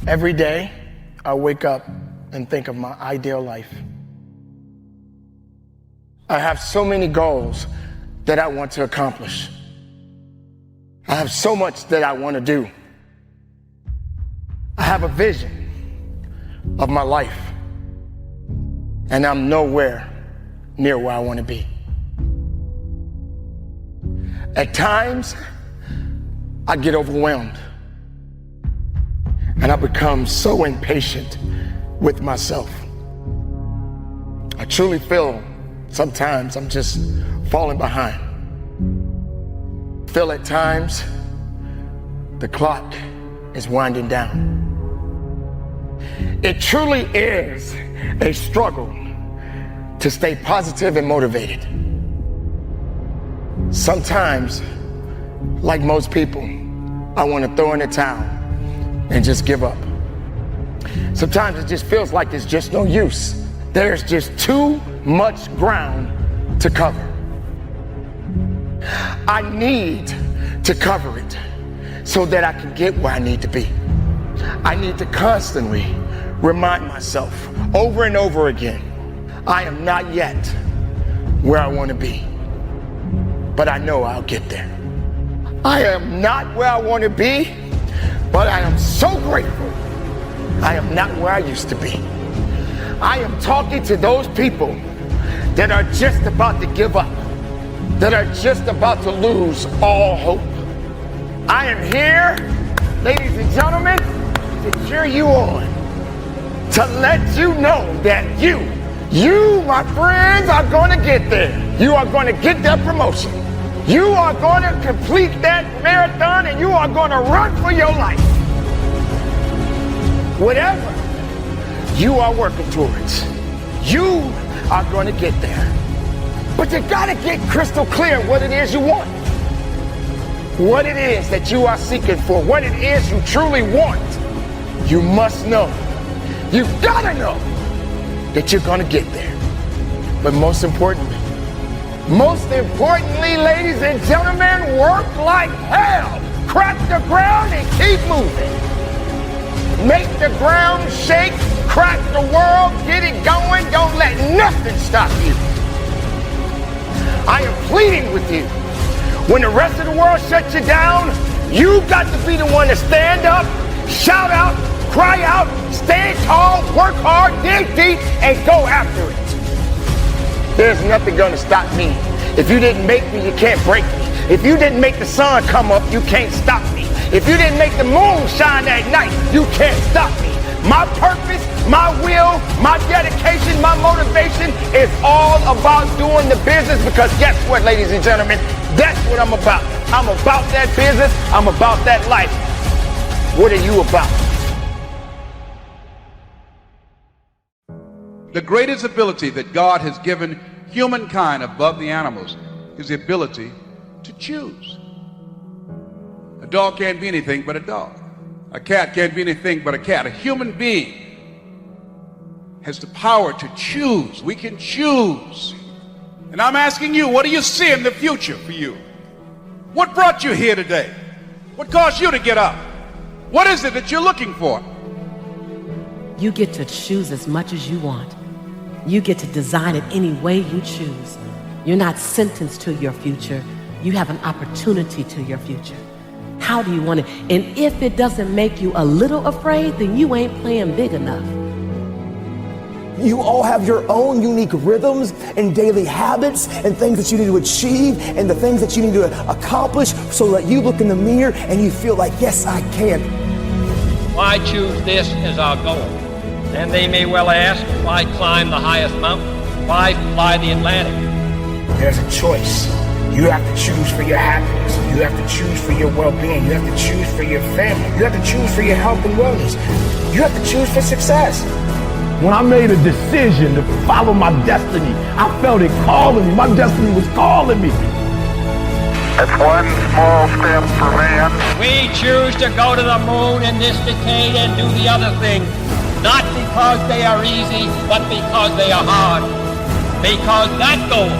Every day, I wake up and think of my ideal life. I have so many goals that I want to accomplish. I have so much that I want to do. I have a vision of my life, and I'm nowhere near where I want to be. At times, I get overwhelmed, and I become so impatient with myself. I truly feel sometimes I'm just falling behind. I feel at times the clock is winding down. It truly is a struggle to stay positive and motivated. Sometimes, like most people, I want to throw in the towel and just give up. Sometimes it just feels like there's just no use. There's just too much ground to cover. I need to cover it so that I can get where I need to be. I need to constantly remind myself over and over again, I am not yet where I want to be, but I know I'll get there. I am not where I want to be, but I am so grateful I am not where I used to be. I am talking to those people that are just about to give up, that are just about to lose all hope. I am here, ladies and gentlemen, to cheer you on, to let you know that you, my friends, are going to get there. You are going to get that promotion. You are going to complete that marathon, and you are going to run for your life. Whatever you are working towards, you are going to get there. But you got to get crystal clear what it is you want, what it is that you are seeking for, what it is you truly want. You must know, you've got to know that you're going to get there. But most importantly, ladies and gentlemen, work like hell. Crack the ground and keep moving. Make the ground shake, crack the world, get it going. Don't let nothing stop you. I am pleading with you. When the rest of the world shuts you down, you got to be the one to stand up, shout out, cry out, stand tall, work hard, dig deep, and go after it. There's nothing going to stop me. If you didn't make me, you can't break me. If you didn't make the sun come up, you can't stop me. If you didn't make the moon shine at night, you can't stop me. My purpose, my will, my dedication, my motivation is all about doing the business, because guess what, ladies and gentlemen? That's what I'm about. I'm about that business. I'm about that life. What are you about? The greatest ability that God has given humankind above the animals is the ability to choose. A dog can't be anything but a dog. A cat can't be anything but a cat. A human being has the power to choose. We can choose. And I'm asking you, what do you see in the future for you? What brought you here today? What caused you to get up? What is it that you're looking for? You get to choose as much as you want. You get to design it any way you choose. You're not sentenced to your future. You have an opportunity to your future. How do you want it? And if it doesn't make you a little afraid, then you ain't playing big enough. You all have your own unique rhythms and daily habits and things that you need to achieve and the things that you need to accomplish, so that you look in the mirror and you feel like, yes, I can. Why choose this as our goal? And they may well ask, why climb the highest mountain? Why fly the Atlantic? There's a choice. You have to choose for your happiness. You have to choose for your well-being. You have to choose for your family. You have to choose for your health and wellness. You have to choose for success. When I made a decision to follow my destiny, I felt it calling me. My destiny was calling me. It's one small step for man. We choose to go to the moon in this decade and do the other thing, not because they are easy, but because they are hard. Because that goal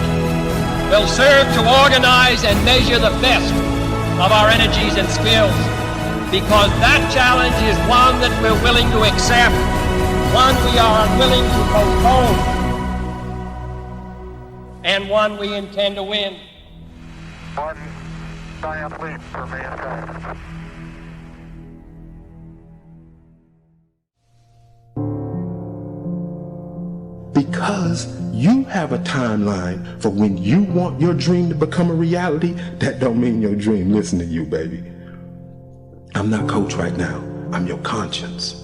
will serve to organize and measure the best of our energies and skills. because that challenge is one that we're willing to accept, one we are unwilling to postpone, and one we intend to win. One giant leap for mankind. Because you have a timeline for when you want your dream to become a reality, that don't mean your dream listen to you, baby. I'm not coach right now. I'm your conscience.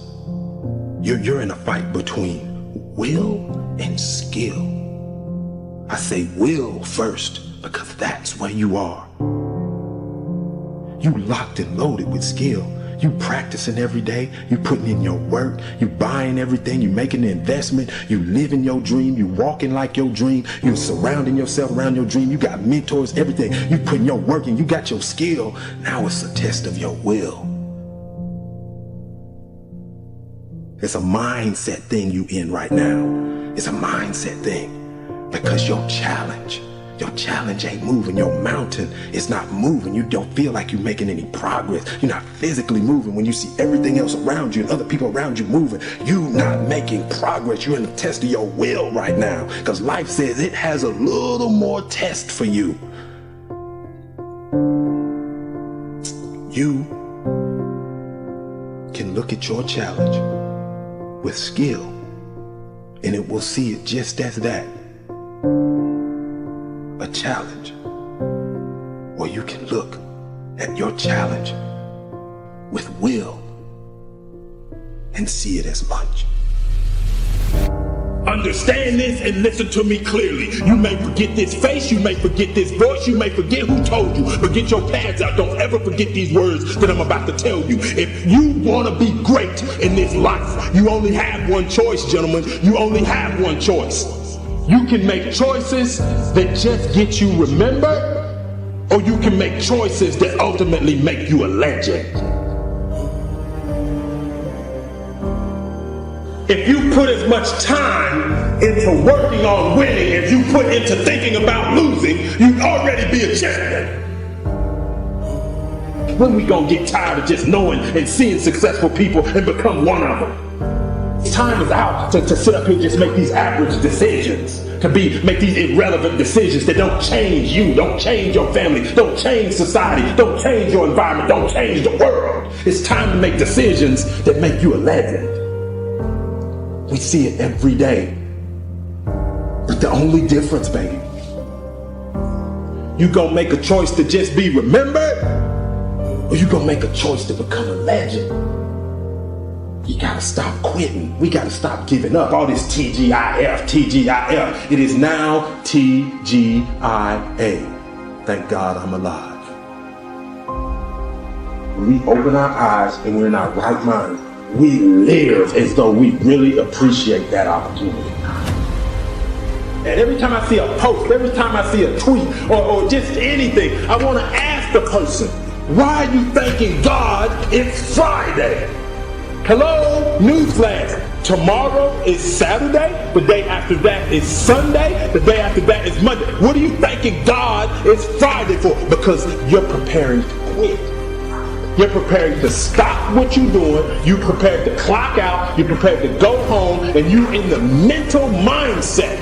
You're in a fight between will and skill. I say will first because that's where you are. You locked and loaded with skill. You practicing every day, you putting in your work, you buying everything, you making the investment, you living your dream, you walking like your dream, you surrounding yourself around your dream, you got mentors, everything, you putting your work in, you got your skill. Now it's a test of your will. It's a mindset thing you in right now. It's a mindset thing because your challenge ain't moving. Your mountain is not moving. You don't feel like you're making any progress. You're not physically moving when you see everything else around you and other people around you moving. You're not making progress. You're in the test of your will right now because life says it has a little more test for you. You can look at your challenge with skill and it will see it just as that. A challenge, or you can look at your challenge with will and see it as much. Understand this and listen to me clearly. You may forget this face, you may forget this voice, you may forget who told you, but get your pads out. Don't ever forget these words that I'm about to tell you. If you want to be great in this life, you only have one choice, gentlemen. You only have one choice. You can make choices that just get you remembered, or you can make choices that ultimately make you a legend. If you put as much time into working on winning as you put into thinking about losing, you'd already be a champion. When we gonna get tired of just knowing and seeing successful people and become one of them? Time is out to sit up here and just make these average decisions, to make these irrelevant decisions that don't change you, don't change your family, don't change society, don't change your environment, don't change the world. It's time to make decisions that make you a legend. We see it every day. But the only difference, baby, you gonna make a choice to just be remembered, or you gonna make a choice to become a legend. You gotta stop quitting. We gotta stop giving up. All this TGIF. It is now TGIA. Thank God I'm alive. When we open our eyes and we're in our right mind, we live as though we really appreciate that opportunity. And every time I see a post, every time I see a tweet, or just anything, I want to ask the person, why are you thanking God it's Friday? Hello, newsflash. Tomorrow is Saturday. The day after that is Sunday. The day after that is Monday. What are you thanking God it's Friday for? Because you're preparing to quit. You're preparing to stop what you're doing. You're prepared to clock out. You're prepared to go home. And you're in the mental mindset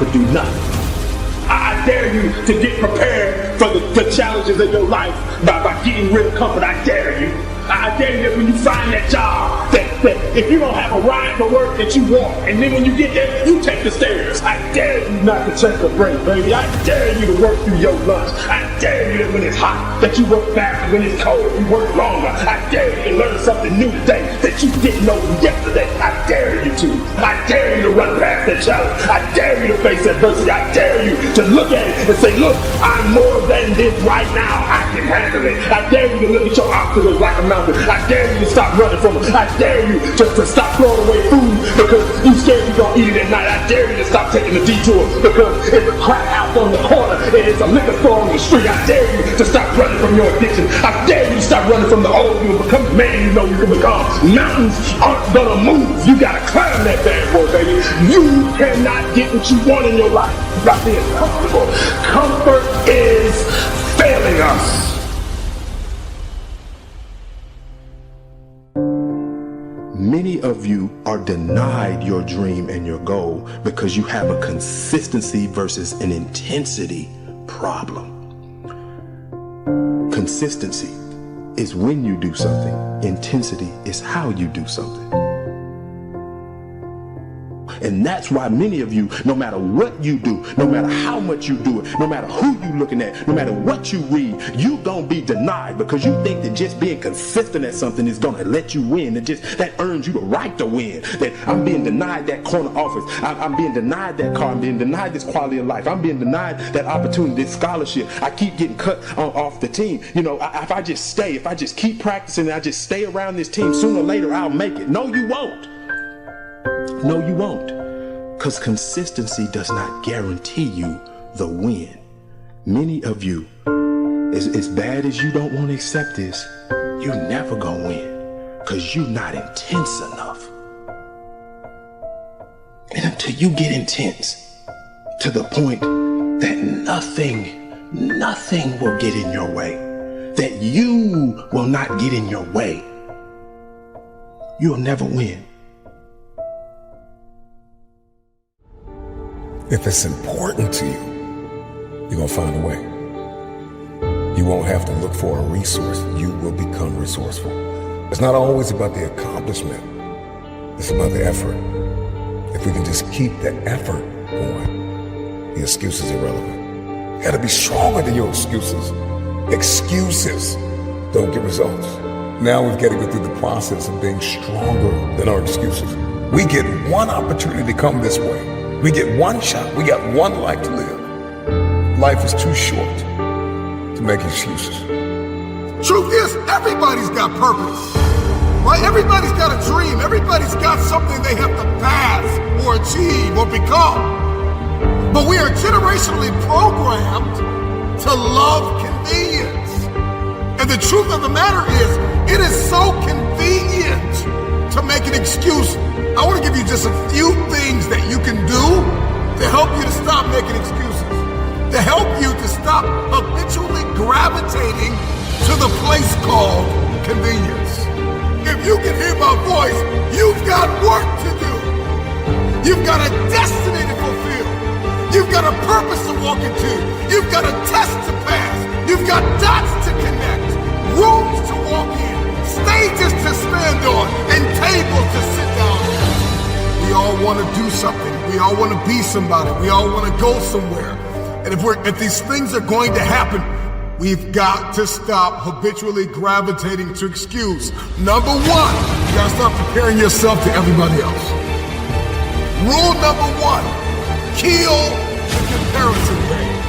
to do nothing. I dare you to get prepared for the challenges of your life by getting rid of comfort. I dare you. I dare you that when you find that job, that if you don't have a ride to work, that you walk, and then when you get there, you take the stairs. I dare you not to take a break, baby. I dare you to work through your lunch. I dare you that when it's hot, that you work faster. When it's cold, you work longer. I dare you to learn something new today that you didn't know yesterday. I dare you to. I dare you to run past that challenge. I dare you to face adversity. I dare you to look at it and say, look, I'm more than this right now. I can handle it. I dare you to look at your obstacles like a mountain. I dare you to stop running from them. I dare you to stop throwing away food because you scared you're going to eat it at night. I dare you to stop taking the detour because it's a crack house on the corner and it's a liquor store on the street. I dare you to stop running from your addiction. I dare you to stop running from the old you and become the man you know you can become. Mountains aren't going to move. You got to climb that bad boy, baby. You cannot get what you want in your life by being comfortable. Comfort is failing us. Many of you are denied your dream and your goal because you have a consistency versus an intensity problem. Consistency is when you do something. Intensity is how you do something. And that's why many of you, no matter what you do, no matter how much you do it, no matter who you looking at, no matter what you read, you gonna be denied because you think that just being consistent at something is gonna let you win. That earns you the right to win. That I'm being denied that corner office. I'm being denied that car. I'm being denied this quality of life. I'm being denied that opportunity, this scholarship. I keep getting cut off the team. You know, if I just keep practicing and I just stay around this team, sooner or later I'll make it. No, you won't. No, you won't. Because consistency does not guarantee you the win. Many of you, as bad as you don't want to accept this, you're never going to win because you're not intense enough. And until you get intense to the point that nothing will get in your way, that you will not get in your way, you'll never win. If it's important to you, you're going to find a way. You won't have to look for a resource. You will become resourceful. It's not always about the accomplishment. It's about the effort. If we can just keep that effort going, the excuse is irrelevant. You got to be stronger than your excuses. Excuses don't get results. Now we've got to go through the process of being stronger than our excuses. We get one opportunity to come this way. We get one shot. We got one life to live. Life is too short to make excuses. Truth is, everybody's got purpose, right? Everybody's got a dream. Everybody's got something they have to pass or achieve or become. But we are generationally programmed to love convenience. And the truth of the matter is, it is so convenient to make an excuse. I want to give you just a few things that you can do to help you to stop making excuses, to help you to stop habitually gravitating to the place called convenience. If you can hear my voice, you've got work to do. You've got a destiny to fulfill. You've got a purpose to walk into. You've got a test to pass. You've got dots to connect, rooms to walk in, stages to stand on, and tables to sit down on. We all want to do something. We all want to be somebody. We all want to go somewhere. And if these things are going to happen, we've got to stop habitually gravitating to excuse. Number one, you got to stop comparing yourself to everybody else. Rule number one, kill the comparison game.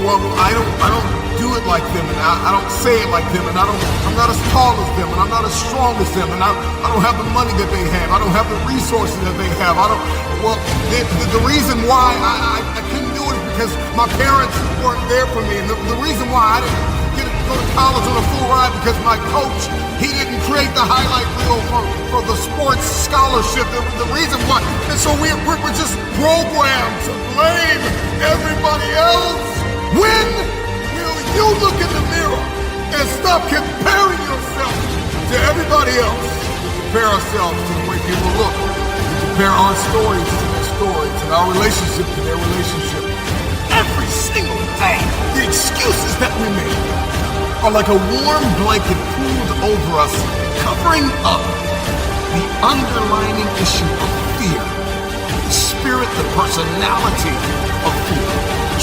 Well, I don't do it like them, and I don't say it like them, and I'm not as tall as them, and I'm not as strong as them, and I don't have the money that they have. I don't have the resources that they have. The reason why I couldn't do it is because my parents weren't there for me, and the reason why I didn't get to go to college on a full ride because my coach, he didn't create the highlight reel for the sports scholarship. The reason why, and so we're just programmed to blame everybody else. When will you look in the mirror and stop comparing yourself to everybody else? We compare ourselves to the way people look. We compare our stories to their stories and our relationship to their relationship. Every single day, the excuses that we make are like a warm blanket pulled over us, covering up the underlying issue of fear, the spirit, the personality of fear.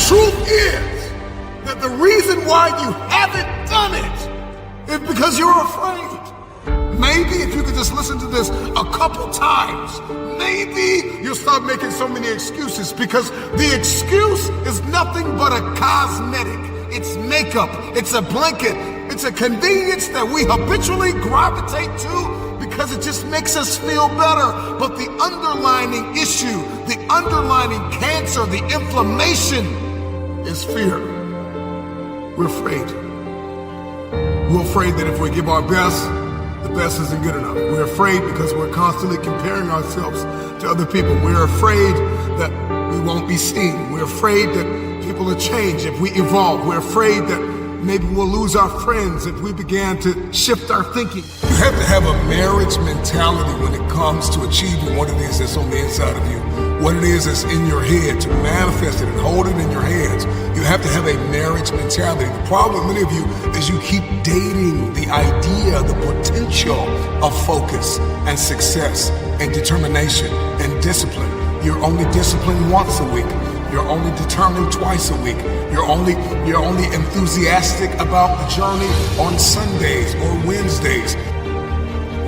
Truth is that the reason why you haven't done it is because you're afraid. Maybe if you could just listen to this a couple times, maybe you'll stop making so many excuses, because the excuse is nothing but a cosmetic. It's makeup. It's a blanket. It's a convenience that we habitually gravitate to because it just makes us feel better. But the underlying issue, the underlying cancer, the inflammation is fear. We're afraid. We're afraid that if we give our best, the best isn't good enough. We're afraid because we're constantly comparing ourselves to other people. We're afraid that we won't be seen. We're afraid that people will change if we evolve. We're afraid that Maybe we'll lose our friends if we began to shift our thinking. You have to have a marriage mentality when it comes to achieving what it is that's on the inside of you, what it is that's in your head, to manifest it and hold it in your hands. You have to have a marriage mentality. The problem with many of you is you keep dating the idea, the potential of focus and success and determination and discipline. You're only disciplined once a week. You're only determined twice a week. You're only enthusiastic about the journey on Sundays or Wednesdays.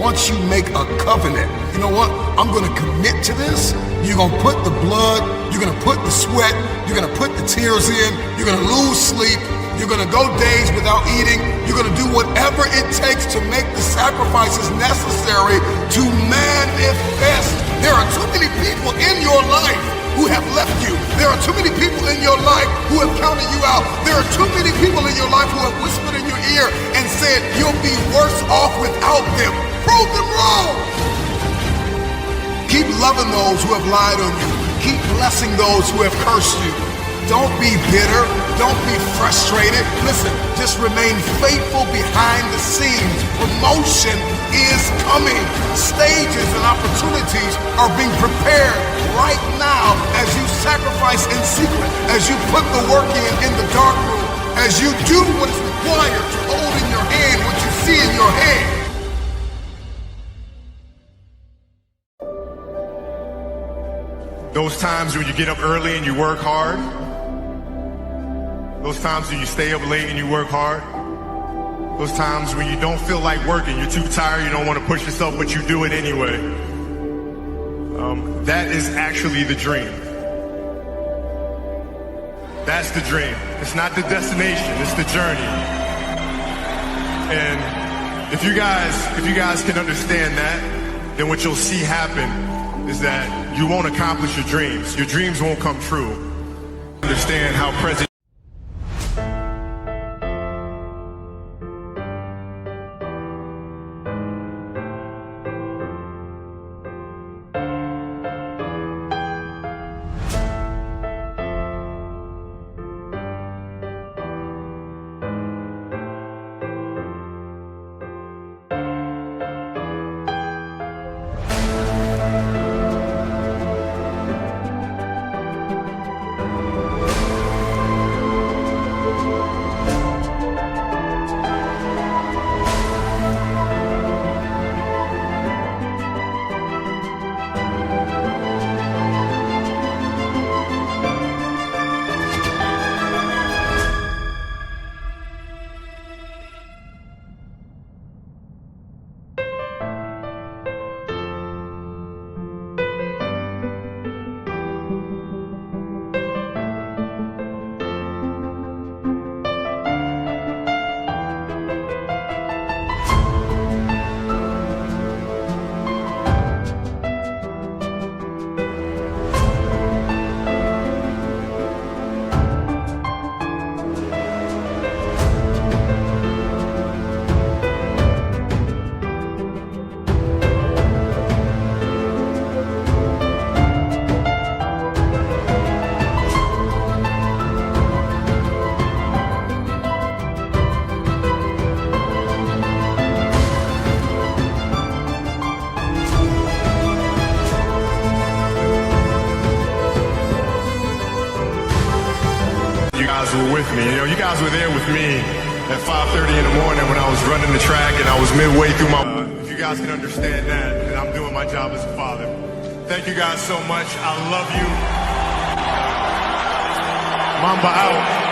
Once you make a covenant, you know what? I'm gonna commit to this. You're gonna put the blood, you're gonna put the sweat, you're gonna put the tears in, you're gonna lose sleep, you're gonna go days without eating, you're gonna do whatever it takes to make the sacrifices necessary to manifest. There are too many people in your life who have left you. There are too many people in your life who have counted you out. There are too many people in your life who have whispered in your ear and said, you'll be worse off without them. Prove them wrong. Keep loving those who have lied on you. Keep blessing those who have cursed you. Don't be bitter. Don't be frustrated. Listen, just remain faithful behind the scenes. Promotion is coming. Stages and opportunities are being prepared right now as you sacrifice in secret, as you put the work in the dark room, as you do what is required to hold in your hand what you see in your head. Those times when you get up early and you work hard. Those times when you stay up late and you work hard. Those times when you don't feel like working, you're too tired, you don't want to push yourself, but you do it anyway. That is actually the dream. That's the dream. It's not the destination, it's the journey. And if you guys can understand that, then what you'll see happen is that you won't accomplish your dreams. Your dreams won't come true. Understand how present. Were with me. You know, you guys were there with me at 5:30 in the morning when I was running the track and I was midway through my... if you guys can understand that, then I'm doing my job as a father. Thank you guys so much. I love you. Mamba out.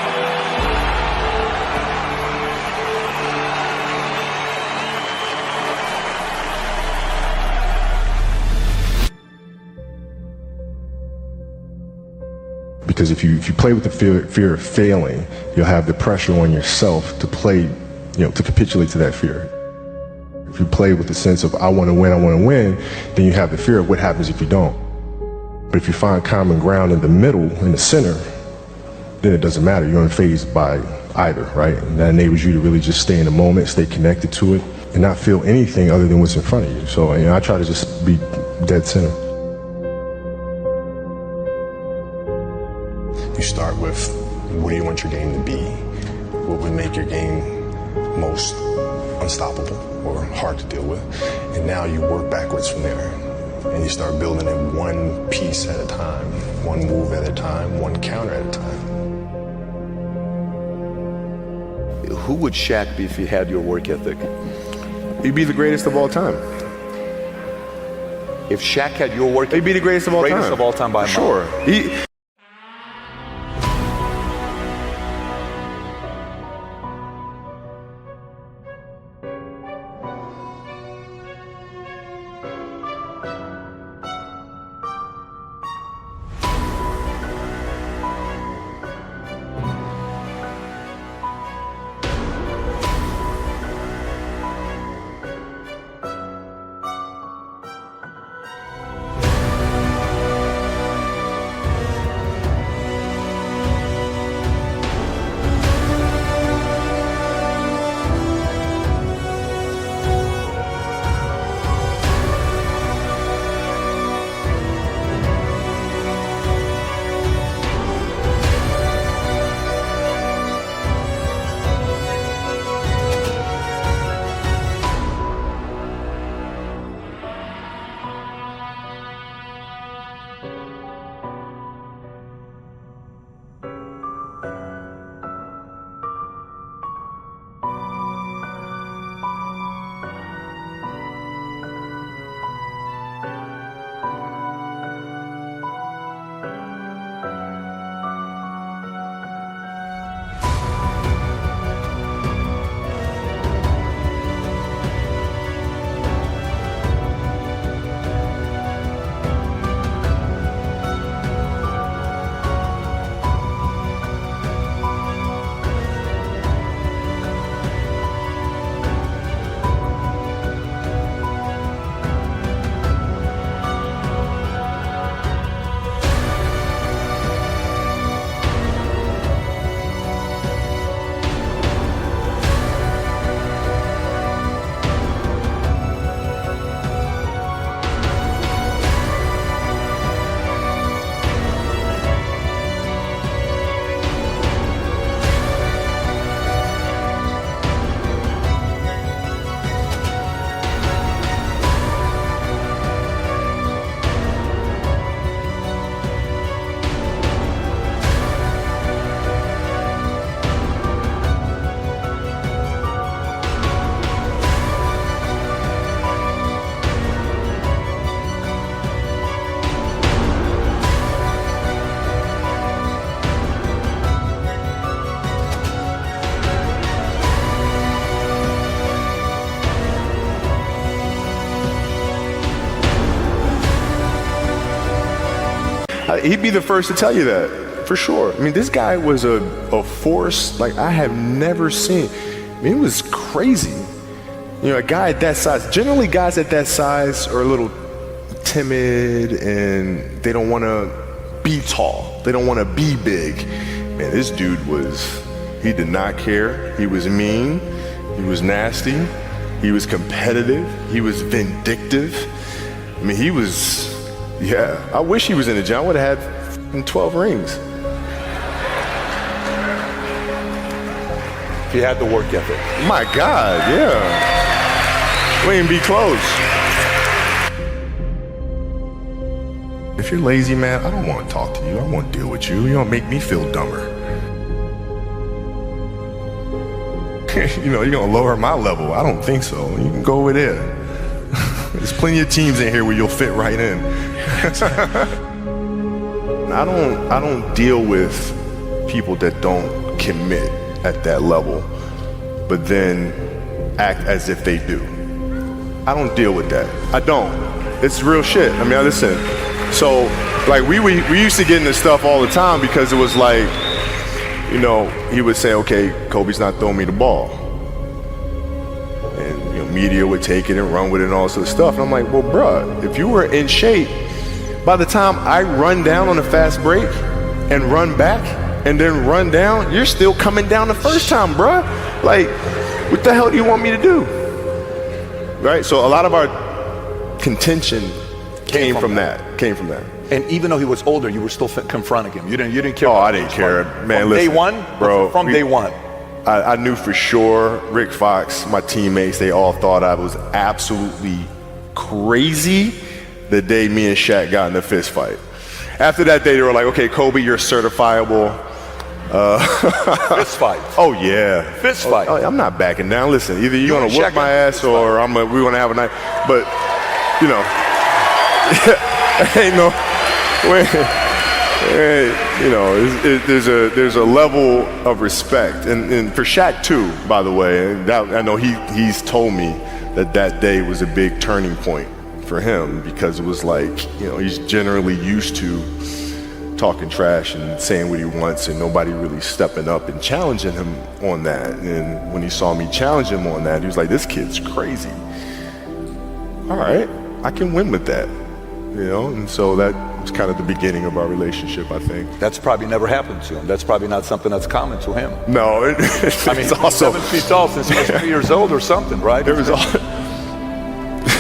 Because if you play with the fear of failing, you'll have the pressure on yourself to play, to capitulate to that fear. If you play with the sense of I want to win, then you have the fear of what happens if you don't. But if you find common ground in the middle, in the center, then it doesn't matter. You're unfazed by either, right? And that enables you to really just stay in the moment, stay connected to it, and not feel anything other than what's in front of you. So I try to just be dead center. You start with, what do you want your game to be? what would make your game most unstoppable or hard to deal with. And now you work backwards from there. And you start building it one piece at a time, one move at a time, one counter at a time. Who would Shaq be if he had your work ethic? He'd be the greatest of all time. If Shaq had your work ethic, he'd be the greatest of all time. Greatest of all time by a mile. Sure. He'd be the first to tell you that, for sure. I mean, this guy was a force like I have never seen. I mean, it was crazy. You know, a guy at that size, generally guys at that size are a little timid and they don't want to be tall. They don't want to be big. Man, this dude he did not care. He was mean. He was nasty. He was competitive. He was vindictive. I mean, yeah, I wish he was in the gym. I would have had 12 rings. If he had the work ethic. My God, yeah. We ain't be close. If you're lazy, man, I don't want to talk to you. I want to deal with you. You don't make me feel dumber. You know, you're going to lower my level. I don't think so. You can go over there. There's plenty of teams in here where you'll fit right in. I don't deal with people that don't commit at that level, but then act as if they do. I don't deal with that. I don't. It's real shit. I mean, listen. So, like, we used to get into stuff all the time because it was like, you know, he would say, okay, Kobe's not throwing me the ball. And, you know, media would take it and run with it and all this other stuff. And I'm like, well, bruh, if you were in shape, by the time I run down on a fast break and run back and then run down, you're still coming down the first time, bruh. Like, what the hell do you want me to do? Right? So a lot of our contention came from that. And even though he was older, you were still confronting him. You didn't care. Oh, I didn't care, man. From listen, day one, bro. From day one. I knew for sure Rick Fox, my teammates, they all thought I was absolutely crazy the day me and Shaq got in a fist fight. After that day, they were like, okay, Kobe, you're certifiable. Fist fight. Oh, yeah. Fist fight. Oh, I'm not backing down. Listen, either you're going to whoop my ass or we're going to have a night. But, you know, ain't no way. You know, there's a level of respect. And for Shaq, too, by the way. And that, I know he's told me that day was a big turning point for him, because it was like, you know, he's generally used to talking trash and saying what he wants and nobody really stepping up and challenging him on that. And when he saw me challenge him on that, he was like, this kid's crazy. All right, I can win with that, you know? And so that was kind of the beginning of our relationship, I think. That's probably never happened to him. That's probably not something that's common to him. No, I mean, he's also 7 feet tall since he was 3 years old or something, right? There was all,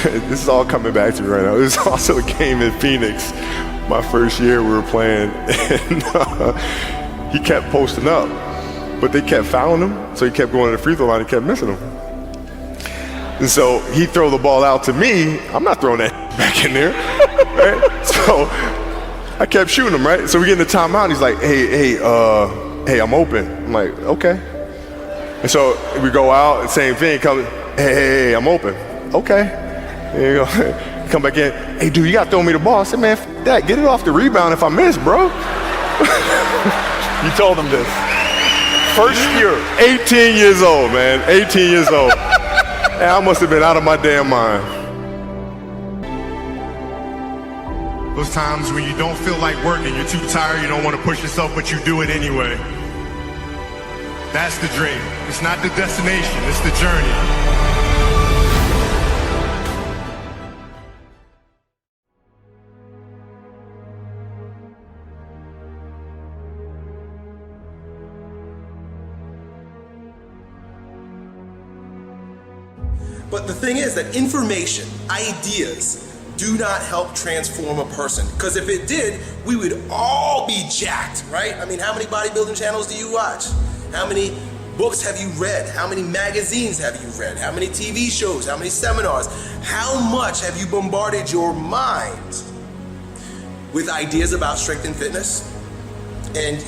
this is all coming back to me right now. There's also a game in Phoenix, my first year we were playing, and he kept posting up, but they kept fouling him, so he kept going to the free throw line and kept missing them. And so he'd throw the ball out to me. I'm not throwing that back in there, right? So I kept shooting him, right? So we get in the timeout, and he's like, hey, I'm open. I'm like, okay. And so we go out, and same thing, hey, I'm open. Okay. There you go. Come back in. Hey, dude, you got to throw me the ball. I said, man, f that. Get it off the rebound if I miss, bro. You told him this. First year. 18 years old, man. 18 years old. And I must have been out of my damn mind. Those times when you don't feel like working, you're too tired, you don't want to push yourself, but you do it anyway. That's the dream. It's not the destination, it's the journey. But the thing is that information, ideas, do not help transform a person. Because if it did, we would all be jacked, right? I mean, how many bodybuilding channels do you watch? How many books have you read? How many magazines have you read? How many TV shows? How many seminars? How much have you bombarded your mind with ideas about strength and fitness? And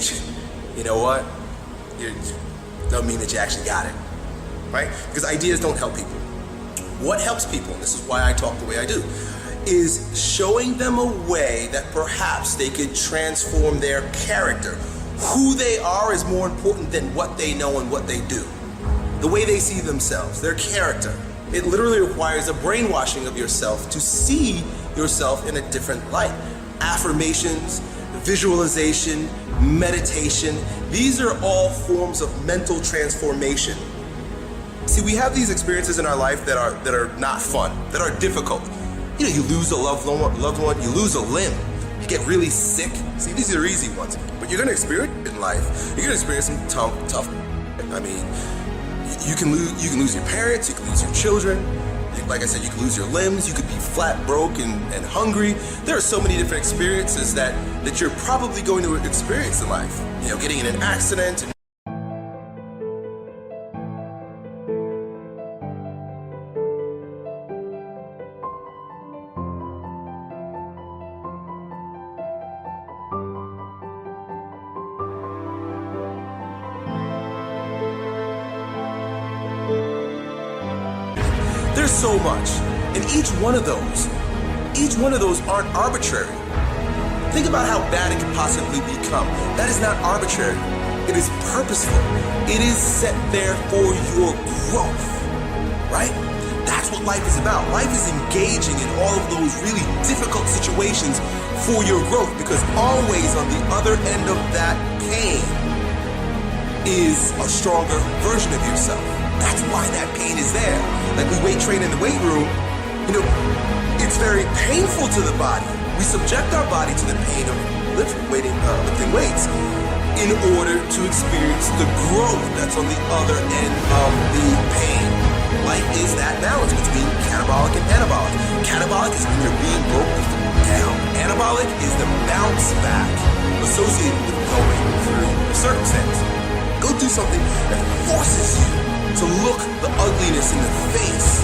you know what? It doesn't mean that you actually got it, right? Because ideas don't help people. What helps people, and this is why I talk the way I do, is showing them a way that perhaps they could transform their character. Who they are is more important than what they know and what they do. The way they see themselves, their character. It literally requires a brainwashing of yourself to see yourself in a different light. Affirmations, visualization, meditation, these are all forms of mental transformation. See, we have these experiences in our life that are not fun, that are difficult. You know, you lose a loved one, you lose a limb, you get really sick. See, these are easy ones. But you're gonna experience it in life. You're gonna experience some tough. I mean, you can lose your parents, you can lose your children. Like I said, you can lose your limbs, you could be flat broke and hungry. There are so many different experiences that you're probably going to experience in life. You know, getting in an accident. There's so much, and each one of those aren't arbitrary. Think about how bad it could possibly become. That is not arbitrary. It is purposeful. It is set there for your growth, right? That's what life is about. Life is engaging in all of those really difficult situations for your growth, because always on the other end of that pain is a stronger version of yourself. That's why that pain is there. Like we weight train in the weight room, you know, it's very painful to the body. We subject our body to the pain of lifting weights in order to experience the growth that's on the other end of the pain. Life is that balance between catabolic and anabolic. Catabolic is when you're being broken down. Anabolic is the bounce back associated with going through a circumstance. Go do something that forces you to look the ugliness in the face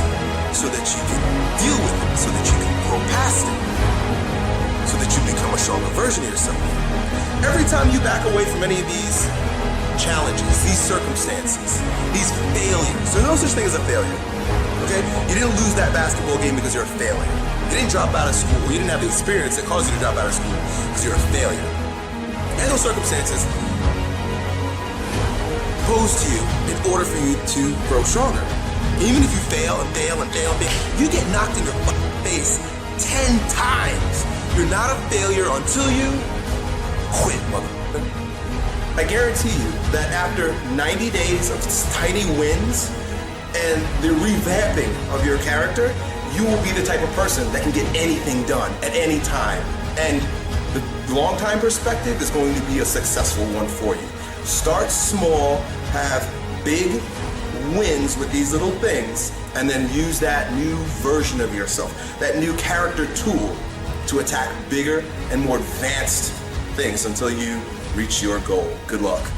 so that you can deal with it, so that you can grow past it, so that you become a stronger version of yourself. Every time you back away from any of these challenges, these circumstances, these failures, there's no such thing as a failure, okay? You didn't lose that basketball game because you're a failure. You didn't drop out of school. You didn't have the experience that caused you to drop out of school because you're a failure. And those circumstances posed to you in order for you to grow stronger. Even if you fail and fail and fail and fail, you get knocked in your face 10 times. You're not a failure until you quit, motherfucker. I guarantee you that after 90 days of tiny wins and the revamping of your character, you will be the type of person that can get anything done at any time. And the long-time perspective is going to be a successful one for you. Start small, have big wins with these little things, and then use that new version of yourself, that new character tool to attack bigger and more advanced things until you reach your goal. Good luck.